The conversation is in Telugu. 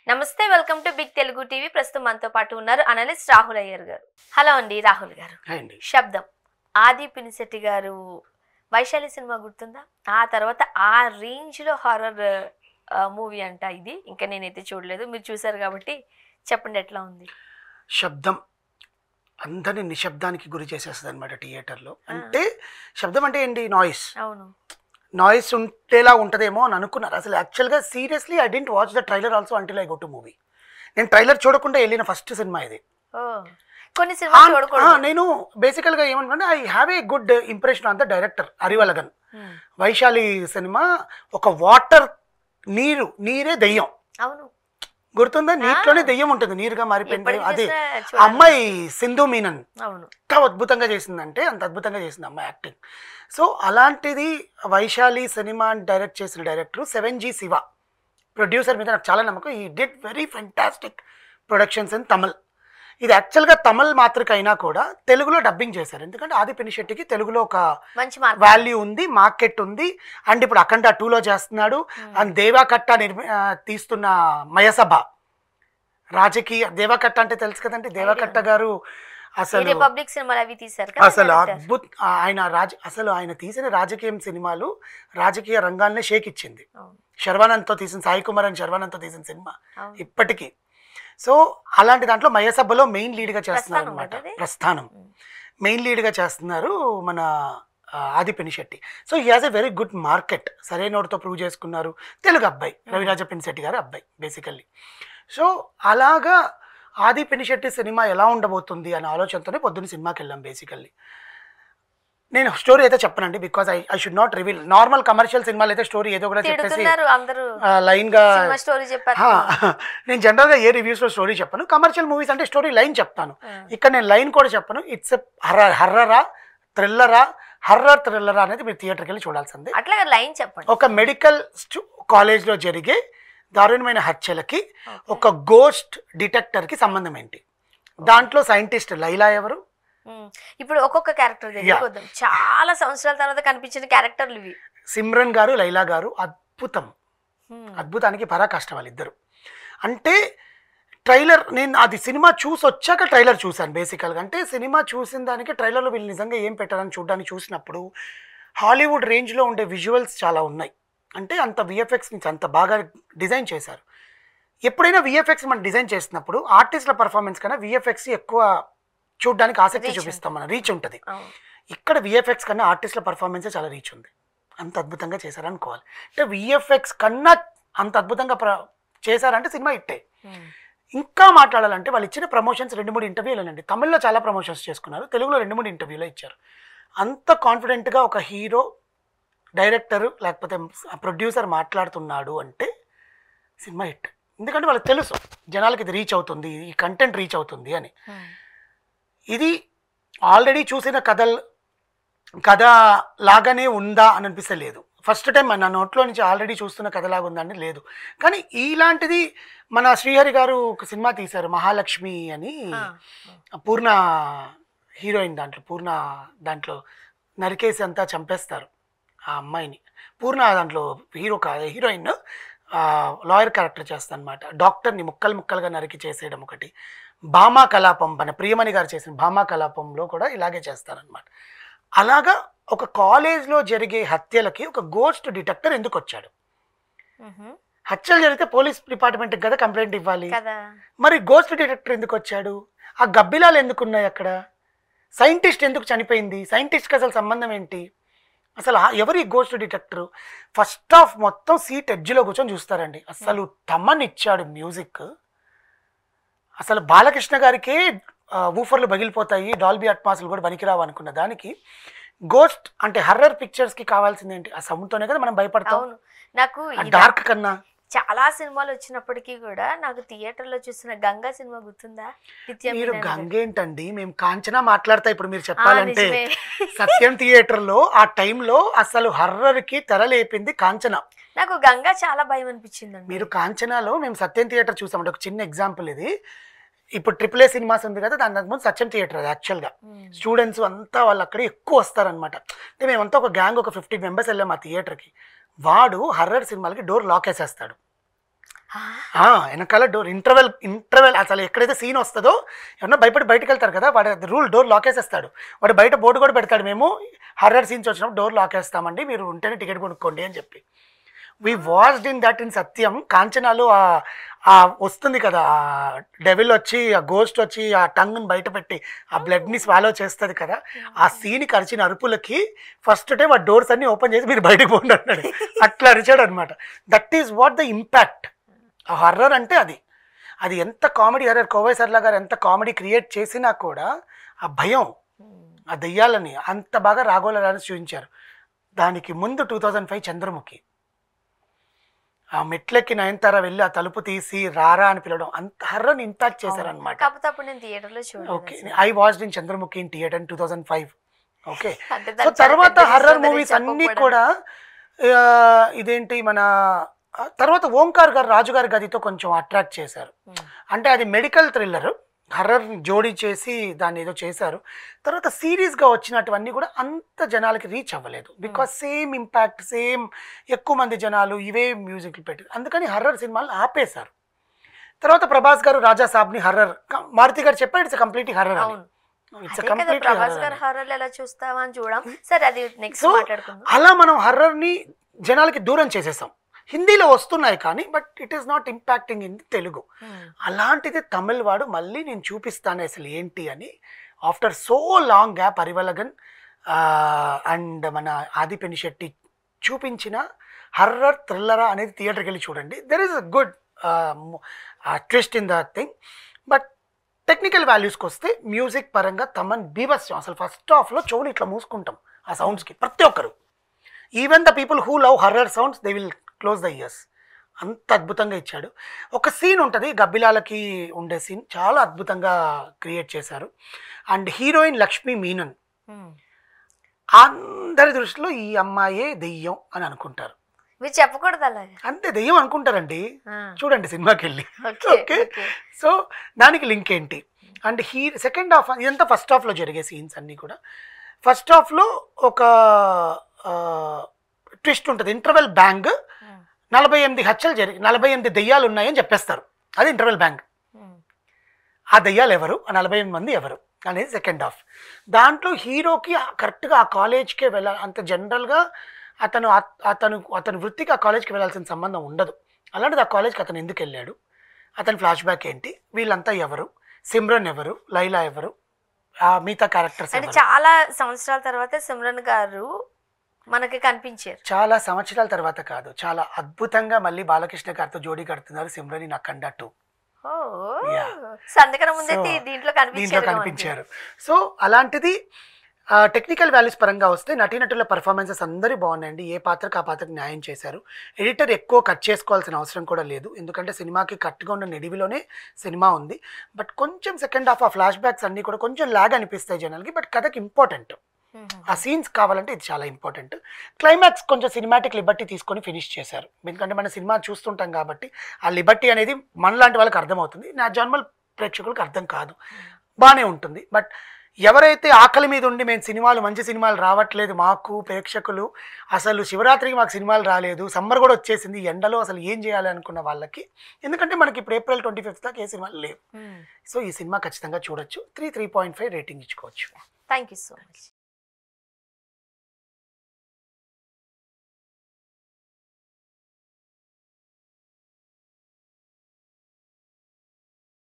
నమస్తే, welcome to big Telugu TV. ప్రస్తుతం మనతో పాటు ఉన్నారు అనలిస్ట్ రాహుల్ అయ్యర్ గారు. హలో అండి రాహుల్ గారు. శబ్దం ఆది పినిశెట్టి గారు వైశాలి సినిమా గుర్తుందా? ఆ తర్వాత ఆ రేంజ్ లో హారర్ మూవీ అంట ఇది. ఇంకా నేనైతే చూడలేదు, మీరు చూసారు కాబట్టి చెప్పండి ఎట్లా ఉంది. శబ్దం అందరిని నిశ్శబ్దానికి గురి చేసేస్తుంది అనమాట థియేటర్లో. అంటే శబ్దం అంటే ఏంటి? నాయిస్. అవును, నాయిస్ ఉంటేలా ఉంటుందేమో అని అనుకున్నారు. అసలు యాక్చువల్గా seriously I didn't watch the trailer also until I go to movie. నేను ట్రైలర్ చూడకుండా వెళ్ళిన ఫస్ట్ సినిమా ఇది. కొన్ని సినిమా చూడకూడదు. నేను బేసికల్గా ఏమనుకుంటే I have a good impression on the director Arivazhagan. Vaishali cinema ఒక వాటర్ నీరే దెయ్యం. అవును, గుర్తుందా? నీటిలోనే దెయ్యం ఉంటుంది, నీరుగా మారిపోయింది. అదే అమ్మాయి సింధు మీనన్ ఎంత అద్భుతంగా చేసిందంటే అంత అద్భుతంగా చేసింది అమ్మాయి యాక్టింగ్. సో అలాంటిది వైశాలి సినిమా డైరెక్ట్ చేసిన డైరెక్టర్ 7G శివ ప్రొడ్యూసర్ మీద నాకు చాలా నమ్మకం. ఈ did very fantastic productions in Tamil. ఇది యాక్చువల్గా తమిళ్ మాత్రికైనా కూడా తెలుగులో డబ్బింగ్ చేశారు. ఎందుకంటే ఆది పినిశెట్టికి తెలుగులో ఒక వాల్యూ ఉంది, మార్కెట్ ఉంది. అండ్ ఇప్పుడు అఖండ 2లో చేస్తున్నాడు. అండ్ దేవాకట్ట తీస్తున్న మయసభ రాజకీయ దేవాకట్ట అంటే తెలుసు కదండి. దేవాకట్ట గారు అసలు అద్భుత ఆయన తీసిన రాజకీయం సినిమాలు రాజకీయ రంగాన్ని షేక్ ఇచ్చింది. శర్వానంద్తో తీసిన సాయి కుమార్ అని శర్వానంద్తో తీసిన సినిమా ఇప్పటికీ. సో అలాంటి దాంట్లో మయసభలో మెయిన్ లీడ్గా చేస్తున్నారు అనమాట. ప్రస్థానం మెయిన్ లీడ్గా చేస్తున్నారు మన Aadhi Pinisetty. So he has a very good market. సరైనోడితో ప్రూవ్ చేసుకున్నారు. తెలుగు అబ్బాయి, రవిరాజ పినిశెట్టి గారు అబ్బాయి బేసికల్లీ. సో అలాగా ఆది పినిశెట్టి సినిమా ఎలా ఉండబోతుంది అనే ఆలోచనతోనే పొద్దున్న సినిమాకి వెళ్ళాం. బేసికల్లీ నేను స్టోరీ అయితే చెప్పనండి, because I should not reveal. Normal commercial సినిమాలు అయితే స్టోరీ ఏదో కూడా చెప్పేసి లైన్గా నేను జనరల్గా ఏ రివ్యూస్లో స్టోరీ చెప్పను. కమర్షియల్ మూవీస్ అంటే స్టోరీ లైన్ చెప్తాను. ఇక్కడ నేను లైన్ కూడా చెప్పను. ఇట్స్ హర్రరా థ్రిల్లరా అనేది మీరు థియేటర్కి వెళ్ళి చూడాల్సిందే. అట్లా లైన్ చెప్పండి. ఒక మెడికల్ కాలేజ్లో జరిగే దారుణమైన హత్యలకి ఒక గోస్ట్ డిటెక్టర్కి సంబంధం ఏంటి? దాంట్లో సైంటిస్ట్ లైలా ఎవరు? ఇప్పుడు ఒక్కొక్క క్యారెక్టర్ దగ్గర చాలా సంవత్సరాల తర్వాత కనిపించిన క్యారెక్టర్లు ఇవి. సిమ్రన్ గారు, లైలా గారు అద్భుతం. అద్భుతానికి పరాకాష్ట వాళ్ళిద్దరు. అంటే ట్రైలర్ నేను అది సినిమా చూసి వచ్చాక ట్రైలర్ చూశాను బేసికల్గా. అంటే సినిమా చూసిన దానికి ట్రైలర్లో వీళ్ళు నిజంగా ఏం పెట్టారని చూడడానికి చూసినప్పుడు హాలీవుడ్ రేంజ్లో ఉండే విజువల్స్ చాలా ఉన్నాయి. అంటే అంత విఎఫ్ఎక్స్ నుంచి అంత బాగా డిజైన్ చేశారు. ఎప్పుడైనా విఎఫ్ఎక్స్ మనం డిజైన్ చేసినప్పుడు ఆర్టిస్టుల పర్ఫార్మెన్స్ కన్నా విఎఫ్ఎక్స్ ఎక్కువ చూడడానికి ఆసక్తి చూపిస్తాం, మన రీచ్ ఉంటుంది. ఇక్కడ విఎఫ్ఎక్స్ కన్నా ఆర్టిస్టుల పర్ఫార్మెన్సే చాలా రీచ్ ఉంది. అంత అద్భుతంగా చేశారనుకోవాలి. అంటే విఎఫ్ఎక్స్ కన్నా అంత అద్భుతంగా చేశారంటే సినిమా ఇట్టే. ఇంకా మాట్లాడాలంటే వాళ్ళు ఇచ్చిన ప్రమోషన్స్ 2-3 ఇంటర్వ్యూలేనండి. తమిళ్లో చాలా ప్రమోషన్స్ చేసుకున్నారు, తెలుగులో 2-3 ఇంటర్వ్యూలో ఇచ్చారు. అంత కాన్ఫిడెంట్గా ఒక హీరో, డైరెక్టర్ లేకపోతే ప్రొడ్యూసర్ మాట్లాడుతున్నాడు అంటే సినిమా హిట్. ఎందుకంటే వాళ్ళకి తెలుసు జనాలకి ఇది రీచ్ అవుతుంది, ఈ కంటెంట్ రీచ్ అవుతుంది అని. ఇది ఆల్రెడీ చూసిన కథ లాగానే ఉందా అని అనిపిస్తలేదు. ఫస్ట్ టైం నా నోట్లో నుంచి ఆల్రెడీ చూస్తున్న కథలాగా ఉందని లేదు. కానీ ఇలాంటిది మన శ్రీహరి గారు ఒక సినిమా తీశారు మహాలక్ష్మి అని. పూర్ణ హీరోయిన్, దాంట్లో నరికేసి అంతా చంపేస్తారు ఆ అమ్మాయిని. పూర్ణ దాంట్లో హీరోయిన్ లాయర్ క్యారెక్టర్ చేస్తాను అనమాట. డాక్టర్ని ముక్కలుగా నరికి చేసేయడం ఒకటి. భామా కలాపం, మన ప్రియమణి గారు చేసిన భామా కలాపంలో కూడా ఇలాగే చేస్తారనమాట. అలాగా ఒక కాలేజ్లో జరిగే హత్యలకి ఒక గోస్ట్ డిటెక్టర్ ఎందుకు వచ్చాడు? హత్యలు జరిగితే పోలీస్ డిపార్ట్మెంట్కి కదా కంప్లైంట్ ఇవ్వాలి. మరి గోస్ట్ డిటెక్టర్ ఎందుకు వచ్చాడు? ఆ గబ్బిలాలు ఎందుకు ఉన్నాయి అక్కడ? సైంటిస్ట్ ఎందుకు చనిపోయింది? సైంటిస్ట్కి అసలు సంబంధం ఏంటి? అసలు ఎవరి గోస్ట్ డిటెక్టరు? ఫస్ట్ ఆఫ్ మొత్తం సీట్ ఎడ్జ్లో కూర్చొని చూస్తారండి. అసలు తమన్ ఇచ్చాడు మ్యూజిక్. అసలు బాలకృష్ణ గారికే ఊఫర్లు పగిలిపోతాయి, డాల్బీ అట్మాస్లు కూడా పనికిరావు అనుకున్న దానికి గోస్ట్ అంటే హర్రర్ పిక్చర్స్కి కావాల్సింది ఏంటి? ఆ సౌండ్తోనే కదా మనం భయపడతాం. నాకు డార్క్ కన్నా చాలా సినిమాలు వచ్చినప్పటికీ కూడా నాకు థియేటర్లో చూసిన గంగా సినిమా గుర్తుందా? మీరు గంగ ఏంటండి, మేము కాంచనా మాట్లాడతా. ఇప్పుడు మీరు చెప్పాలంటే సత్యం థియేటర్లో ఆ టైంలో అసలు హర్రర్కి తెరలేపింది కాంచనా. నాకు గంగా చాలా భయం అనిపించింది. మీరు కాంచనాలో మేము సత్యం థియేటర్ చూసామంటే ఒక చిన్న ఎగ్జాంపుల్ ఇది. ఇప్పుడు AAA సినిమాస్ ఉంది కదా, దాని ముందు సత్యం థియేటర్ అది యాక్చువల్గా. స్టూడెంట్స్ అంతా వాళ్ళు అక్కడ ఎక్కువ వస్తారనమాట. అంటే మేమంతా ఒక గ్యాంగ్, ఒక 50 మెంబర్స్ వెళ్ళాము ఆ థియేటర్కి. వాడు హర్రర్ సినిమాలకి డోర్ లాక్ వేసేస్తాడు. వెనకాల డోర్ ఇంటర్వెల్ అసలు ఎక్కడైతే సీన్ వస్తుందో ఏమన్నా భయపడి బయటకు వెళ్తారు కదా, వాడు డోర్ లాక్ వేసేస్తాడు. వాడు బయట బోర్డు కూడా పెడతాడు, మేము హర్రర్ సీన్స్ వచ్చినప్పుడు డోర్ లాక్ వేస్తామండి, మీరు ఉంటేనే టికెట్ కొనుక్కోండి అని చెప్పి. వి వాచ్డ్ ఇన్ దట్ ఇన్ సత్యం. కాంచనాలో వస్తుంది కదా, ఆ డెవిల్ వచ్చి, ఆ గోస్ట్ వచ్చి ఆ టంగ్ని బయట పెట్టి ఆ బ్లడ్ని స్వాలో చేస్తుంది కదా, ఆ సీన్కి అరిచిన అరుపులకి ఫస్ట్ టైం ఆ డోర్స్ అన్ని ఓపెన్ చేసి మీరు బయటకు పోండి అన్నాడు. అట్లా అరిచాడు అనమాట. That is what the impact. ఆ హర్రర్ అంటే అది ఎంత కామెడీ హర్రర్. కోవై సర్లా గారు ఎంత కామెడీ క్రియేట్ చేసినా కూడా ఆ భయం, ఆ దెయ్యాలని అంత బాగా రాఘోల లారెన్స్ చూపించారు. దానికి ముందు 2005 చంద్రముఖి, ఆ మెట్లెక్కి నయనతార వెళ్ళి ఆ తలుపు తీసి రారా అని పిలవడం, అంత హర్రర్ ఇంపాక్ట్ చేశారనమాట. Okay, I watched in Chandramukhi in theatre 2005. Okay, so తర్వాత హర్రర్ మూవీస్ అన్నీ కూడా ఇదేంటి మన తర్వాత ఓంకార్ గారు రాజుగారి గదితో కొంచెం అట్రాక్ట్ చేశారు. అంటే అది మెడికల్ థ్రిల్లర్, హర్రర్ జోడీ చేసి దాన్ని ఏదో చేశారు. తర్వాత సిరీస్గా వచ్చినటువన్నీ కూడా అంత జనాలకి రీచ్ అవ్వలేదు, బికాస్ సేమ్ ఇంపాక్ట్, సేమ్ ఎక్కువ మంది జనాలు ఇవే మ్యూజిక్లు పెట్టి, అందుకని హర్రర్ సినిమాలు ఆపేశారు. తర్వాత ప్రభాస్ గారు రాజా సాబ్ని హర్రర్, మారుతి గారు చెప్పారు ఇట్స్ కంప్లీట్ హర్రర్ అని. అలా మనం హర్రర్ని జనాలకి దూరం చేసేసాం. హిందీలో వస్తున్నాయి కానీ but it is not impacting in Telugu. అలాంటిది తమిళ్ వాడు మళ్ళీ నేను చూపిస్తాను అసలు ఏంటి అని, after so long gap Arivazhagan and మన ఆది పెనిశెట్టి చూపించిన హర్రర్ థ్రిల్లరా అనేది థియేటర్కి వెళ్ళి చూడండి. There is a good twist in the thing. But technical వాల్యూస్కి వస్తే మ్యూజిక్ పరంగా తమన్ బీభత్సం. అసలు ఫస్ట్ హాఫ్లో చెవులు ఇట్లా మూసుకుంటాం ఆ సౌండ్స్కి ప్రతి ఒక్కరు. Even the people who love horror sounds they will close the years. అంత అద్భుతంగా ఇచ్చాడు. ఒక సీన్ ఉంటుంది గబ్బిలాలకి ఉండే సీన్, చాలా అద్భుతంగా క్రియేట్ చేశారు. అండ్ హీరోయిన్ లక్ష్మీ మీనన్, అందరి దృష్టిలో ఈ అమ్మాయే దెయ్యం అని అనుకుంటారు. మీరు చెప్పకూడదు అలాగే, అంతే దెయ్యం అనుకుంటారండి, చూడండి సినిమాకి వెళ్ళి. ఓకే, సో దానికి లింక్ ఏంటి అండ్ సెకండ్ హాఫ్ ఇదంతా ఫస్ట్ హాఫ్లో జరిగే సీన్స్ అన్నీ కూడా. ఫస్ట్ హాఫ్లో ఒక ట్విస్ట్ ఉంటుంది, ఇంటర్వెల్ బ్యాంగ్, 48 హత్యలు 48 దెయ్యాలు ఉన్నాయని చెప్పేస్తారు, అది ఇంటర్వెల్ బ్యాంగ్. ఆ దెయ్యాలు ఎవరు, ఆ 48 మంది ఎవరు అనేది సెకండ్ హాఫ్. దాంట్లో హీరోకి కరెక్ట్గా ఆ కాలేజ్కే వెళ్ళాలి, అంత జనరల్గా అతను వృత్తికి ఆ కాలేజ్కి వెళ్ళాల్సిన సంబంధం ఉండదు. అలాంటిది ఆ కాలేజ్కి అతను ఎందుకు వెళ్ళాడు, అతని ఫ్లాష్ బ్యాక్ ఏంటి, వీళ్ళంతా ఎవరు, సిమ్రన్ ఎవరు, లైలా ఎవరు, మిగతా క్యారెక్టర్స్. అంటే చాలా సంవత్సరాల తర్వాత సిమ్రన్ గారు మనకి కనిపించారు. చాలా సంవత్సరాల తర్వాత కాదు, చాలా అద్భుతంగా మళ్ళీ బాలకృష్ణ గారితో జోడీ కడుతున్నారు సిమ్రన్ ఇన్ అఖండ 2. దీంట్లో కనిపించారు. సో అలాంటిది టెక్నికల్ వాల్యూస్ పరంగా వస్తే నటీనటుల పర్ఫార్మెన్సెస్ అందరూ బాగున్నాయండి. ఏ పాత్రకు ఆ పాత్రకు న్యాయం చేశారు. ఎడిటర్ ఎక్కువ కట్ చేసుకోవాల్సిన అవసరం కూడా లేదు, ఎందుకంటే సినిమాకి కట్గా ఉన్న నిడివిలోనే సినిమా ఉంది. బట్ కొంచెం సెకండ్ హాఫ్ ఆ ఫ్లాష్ బ్యాక్స్ అన్నీ కూడా కొంచెం లాగ్ అనిపిస్తాయి జనాలకి, బట్ కథకి ఇంపార్టెంట్. ఆ సీన్స్ కావాలంటే ఇది చాలా ఇంపార్టెంట్. క్లైమాక్స్ కొంచెం సినిమాటిక్ లిబర్టీ తీసుకొని ఫినిష్ చేశారు, ఎందుకంటే మన సినిమా చూస్తుంటాం కాబట్టి ఆ లిబర్టీ అనేది మనలాంటి వాళ్ళకి అర్థమవుతుంది, నా జర్మల్ ప్రేక్షకులకు అర్థం కాదు. బాగానే ఉంటుంది. బట్ ఎవరైతే ఆకలి మీద ఉండి మేము మంచి సినిమాలు రావట్లేదు మాకు ప్రేక్షకులు, అసలు శివరాత్రికి మాకు సినిమాలు రాలేదు, సమ్మర్ కూడా వచ్చేసింది, ఎండలో అసలు ఏం చేయాలి అనుకున్న వాళ్ళకి, ఎందుకంటే మనకి ఇప్పుడు April 25 దాకా ఏ సినిమాలు లేవు, సో ఈ సినిమా ఖచ్చితంగా చూడొచ్చు. 3.5 రేటింగ్ ఇచ్చుకోవచ్చు. Thank you so much.